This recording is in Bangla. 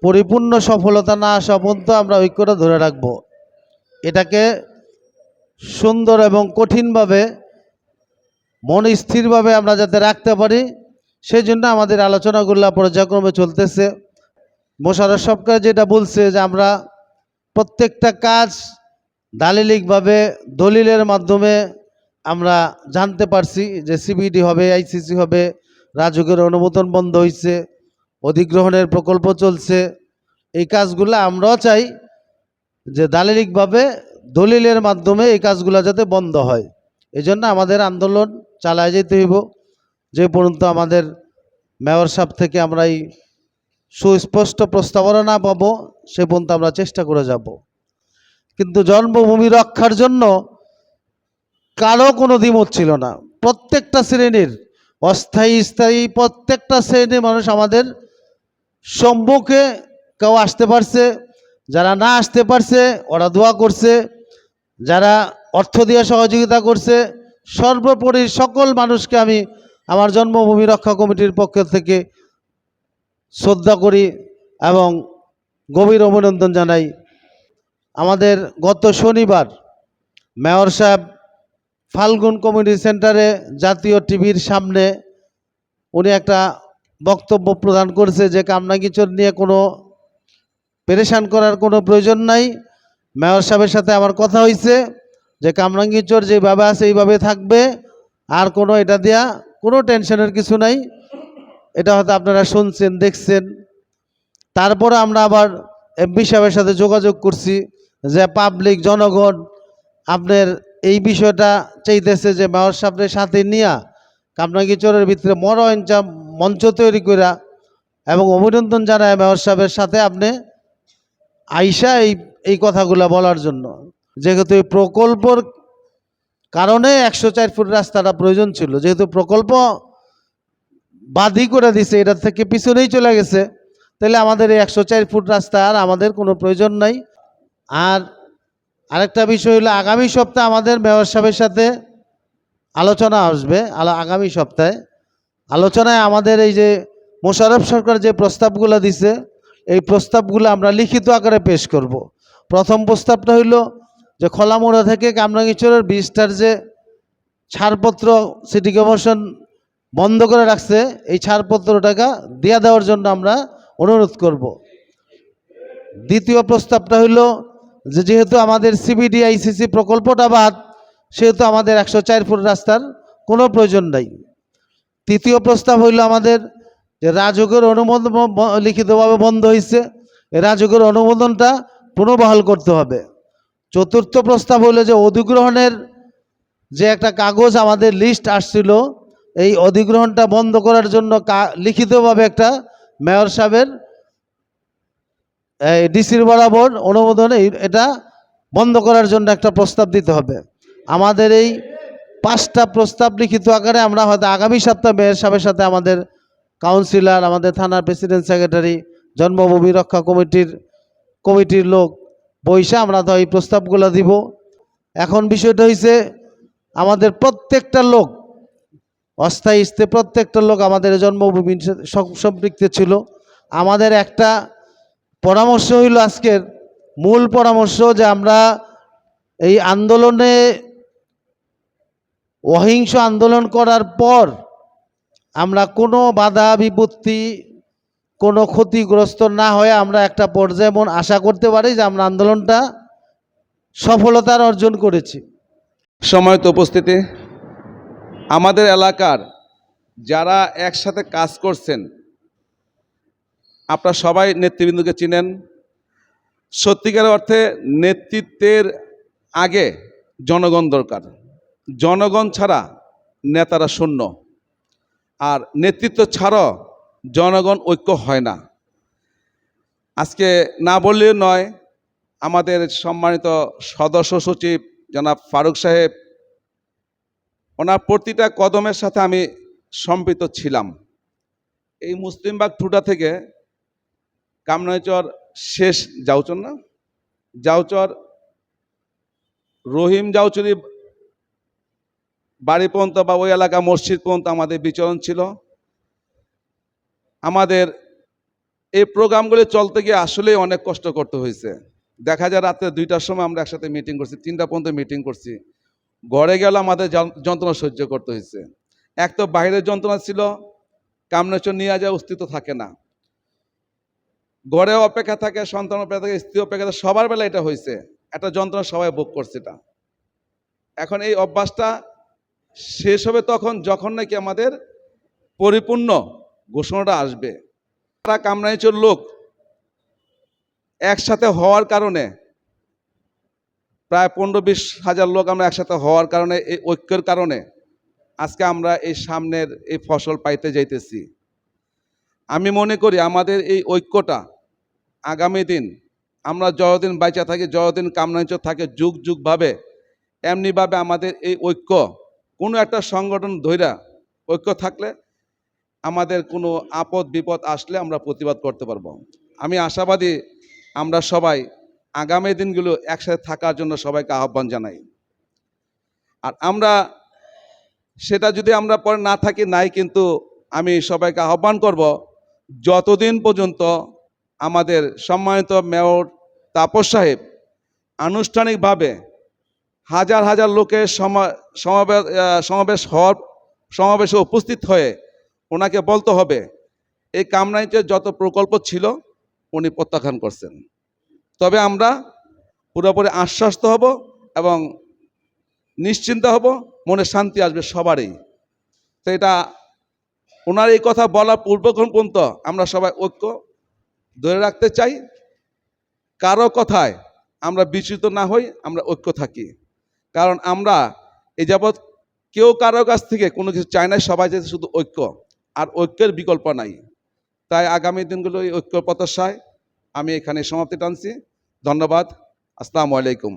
পরিপূর্ণ সফলতা না আসা পর্যন্ত আমরা ঐক্যটা ধরে রাখব। এটাকে সুন্দর এবং কঠিনভাবে মন স্থিরভাবে আমরা যাতে রাখতে পারি, সেই জন্য আমাদের আলোচনাগুলো পর্যায়ক্রমে চলতেছে। মোশাররফ সরকার যেটা বলছে যে আমরা প্রত্যেকটা কাজ দালিলিকভাবে দলিলের মাধ্যমে আমরা জানতে পারছি যে সিবিডি হবে, আইসিসি হবে, রাজুকের অনুমোদন বন্ধ হয়েছে, অধিগ্রহণের প্রকল্প চলছে। এই কাজগুলো আমরাও চাই যে দালিলিকভাবে দলিলের মাধ্যমে এই কাজগুলো যাতে বন্ধ হয়। এই জন্য আমাদের আন্দোলন চালায় যেতে হইব, যে পর্যন্ত আমাদের মেয়র সাহেব থেকে আমরা এই সুস্পষ্ট প্রস্তাবনা না পাবো সে পর্যন্ত আমরা চেষ্টা করে যাব। কিন্তু জন্মভূমি রক্ষার জন্য কারো কোনো দ্বিমত ছিল না। প্রত্যেকটা শ্রেণীর, অস্থায়ী স্থায়ী প্রত্যেকটা শ্রেণীর মানুষ আমাদের সম্মুখে কেউ আসতে পারছে, যারা না আসতে পারছে ওরা দোয়া করছে, যারা অর্থ দিয়ে সহযোগিতা করছে, সর্বোপরি সকল মানুষকে আমি আমার জন্মভূমি রক্ষা কমিটির পক্ষ থেকে শ্রদ্ধা করি এবং গভীর অভিনন্দন জানাই। আমাদের গত শনিবার মেয়র সাহেব ফাল্গুন কমিউনিটি সেন্টারে জাতীয় টিভির সামনে উনি একটা বক্তব্য প্রদান করেছে যে কামরাঙ্গীরচর নিয়ে কোনো পেরেশান করার কোনো প্রয়োজন নাই। মেয়র সাহেবের সাথে আমার কথা হয়েছে যে কামরাঙ্গীরচর যেভাবে আছে এইভাবে থাকবে, আর কোনো এটা দেয়া কোনো টেনশনের কিছু নাই। এটা হয়তো আপনারা শুনছেন, দেখছেন। তারপরে আমরা আবার এমপি সাহেবের সাথে যোগাযোগ করছি যে পাবলিক জনগণ আপনার এই বিষয়টা চাইতেছে যে মেয়র সাহেবের সাথে নিয়ে কামরাঙ্গীরচরের ভিতরে মঞ্চ তৈরি করা এবং অভিনন্দন জানায় মেয়র সাহেবের সাথে আপনি আইসা এই কথাগুলো বলার জন্য, যেহেতু এই প্রকল্পর কারণে 104 ফুট রাস্তাটা প্রয়োজন ছিল, যেহেতু প্রকল্প বাদই করে দিছে, এটা থেকে পিছনেই চলে গেছে, তাহলে আমাদের এই 104 ফুট রাস্তা আর আমাদের কোনো প্রয়োজন নাই। আর আরেকটা বিষয় হলো আগামী সপ্তাহে আমাদের মেয়র সাহেবের সাথে আলোচনা আসবে। আগামী সপ্তাহে আলোচনায় আমাদের এই যে মোশাররফ সরকার যে প্রস্তাবগুলো দিছে এই প্রস্তাবগুলো আমরা লিখিত আকারে পেশ করব। প্রথম প্রস্তাবটা হইল যে খোলামোড়া থেকে কামরাঙ্গীরচরের 20টার যে ছাড়পত্র সিটি কর্পোরেশন বন্ধ করে রাখছে, এই ছাড়পত্র টাকা দিয়ে দেওয়ার জন্য আমরা অনুরোধ করব। দ্বিতীয় প্রস্তাবটা হইল যে যেহেতু আমাদের সিবিডি আইসিসি প্রকল্পটা বাদ, সেহেতু আমাদের 104 ফুট রাস্তার কোনো প্রয়োজন নাই। তৃতীয় প্রস্তাব হইল আমাদের যে রাজুকের অনুমোদন লিখিতভাবে বন্ধ হয়েছে, এই রাজুকের অনুমোদনটা পুনর্বহাল করতে হবে। চতুর্থ প্রস্তাব হইল যে অধিগ্রহণের যে একটা কাগজ আমাদের লিস্ট আসছিল, এই অধিগ্রহণটা বন্ধ করার জন্য লিখিতভাবে একটা মেয়র সাহেবের ডিসির বরাবর অনুমোদন এটা বন্ধ করার জন্য একটা প্রস্তাব দিতে হবে। আমাদের এই 5টা প্রস্তাব লিখিত আকারে আমরা হয়তো আগামী সপ্তাহে মেয়র সাহেবের সাথে আমাদের কাউন্সিলর, আমাদের থানার প্রেসিডেন্ট সেক্রেটারি, জন্মভূমি রক্ষা কমিটির লোক বৈশা আমরা তো এই প্রস্তাবগুলো দিব। এখন বিষয়টা হয়েছে আমাদের প্রত্যেকটা লোক, অস্থায়ী স্থায়ী প্রত্যেকটা লোক আমাদের জন্মভূমির সম্পৃক্ত ছিল। আমাদের একটা পরামর্শ হইল, আজকের মূল পরামর্শ, যে আমরা এই আন্দোলনে অহিংস আন্দোলন করার পর আমরা কোনো বাধা বিপত্তি, কোনো ক্ষতিগ্রস্ত না হয়ে আমরা একটা পর্যায়ে এমন আশা করতে পারি যে আমরা আন্দোলনটা সফলতার অর্জন করেছি। সম্মানিত উপস্থিতি, আমাদের এলাকার যারা একসাথে কাজ করছেন আপনারা সবাই নেতৃবৃন্দকে চিনেন। সত্যিকার অর্থে নেতৃত্বের আগে জনগণ দরকার, জনগণ ছাড়া নেতারা শূন্য, আর নেতৃত্ব ছাড়াও জনগণ ঐক্য হয় না। আজকে না বললেও নয়, আমাদের সম্মানিত সদস্য সচিব জনাব ফারুক সাহেব, ওনার প্রতিটা কদমের সাথে আমি সম্পৃক্ত ছিলাম। এই মুসলিমবাগ টুটা থেকে কামরাঙ্গীরচর শেষ জাউচর, না জাউচর রহিম জাউচুরি বাড়ি পর্যন্ত বা ওই এলাকা মসজিদ পর্যন্ত আমাদের বিচরণ ছিল। আমাদের এই প্রোগ্রামগুলি চলতে গিয়ে আসলেই অনেক কষ্ট করতে হয়েছে। দেখা যায় রাত্রে 2টার সময় আমরা একসাথে মিটিং করছি, 3টা পর্যন্ত মিটিং করছি। ঘরে গেলে আমাদের যন্ত্রণা সহ্য করতে হয়েছে। এক তো বাইরের যন্ত্রণা ছিল, কামনেচর নিয়ে যাওয়া অস্তিত্ব থাকে না, ঘরে অপেক্ষা থাকে, সন্তান অপেক্ষা থাকে, স্ত্রী অপেক্ষা থাকে, সবার বেলা এটা হয়েছে। একটা যন্ত্রণা সবাই ভোগ করছে এটা। এখন এই অভ্যাসটা শেষ হবে তখন যখন নাকি আমাদের পরিপূর্ণ ঘোষণাটা আসবে। তারা কামরাঞ্চল লোক একসাথে হওয়ার কারণে, প্রায় 15-20 হাজার লোক আমরা একসাথে হওয়ার কারণে, এই ঐক্যের কারণে আজকে আমরা এই সামনের এই ফসল পাইতে যাইতেছি। আমি মনে করি আমাদের এই ঐক্যটা আগামী দিন আমরা যতদিন বাইচা থাকি, যতদিন কামরাঞ্চল থাকে, যুগ যুগভাবে এমনিভাবে আমাদের এই ঐক্য, কোনো একটা সংগঠন ধইরা ঐক্য থাকলে আমাদের কোনো আপদ বিপদ আসলে আমরা প্রতিবাদ করতে পারবো। আমি আশাবাদী আমরা সবাই আগামী দিনগুলো একসাথে থাকার জন্য সবাইকে আহ্বান জানাই। আর আমরা সেটা যদি আমরা পরে না থাকি নাই, কিন্তু আমি সবাইকে আহ্বান করব, যতদিন পর্যন্ত আমাদের সম্মানিত মেয়র তাপস সাহেব আনুষ্ঠানিকভাবে হাজার হাজার লোকের সমাবেশে উপস্থিত হয়ে ওনাকে বলতে হবে এই কামরাঞ্চের যত প্রকল্প ছিল উনি প্রত্যাখ্যান করছেন, তবে আমরা পুরোপুরি আশ্বস্ত হব এবং নিশ্চিন্ত হব, মনে শান্তি আসবে সবারই। তো এটা ওনার এই কথা বলার পূর্বক্ষণ পর্যন্ত আমরা সবাই ঐক্য ধরে রাখতে চাই। কারো কথায় আমরা বিচ্যুত না হই, আমরা ঐক্য থাকি। কারণ আমরা এই যাবৎ কেউ কারো কাছ থেকে কোনো কিছু চায় না, সবাই যেতে শুধু ঐক্য, আর ঐক্যের বিকল্প নাই। তাই আগামী দিনগুলো এই ঐক্য প্রত্যাশায় আমি এখানে সমাপ্তি টানছি। ধন্যবাদ। আসসালামু আলাইকুম।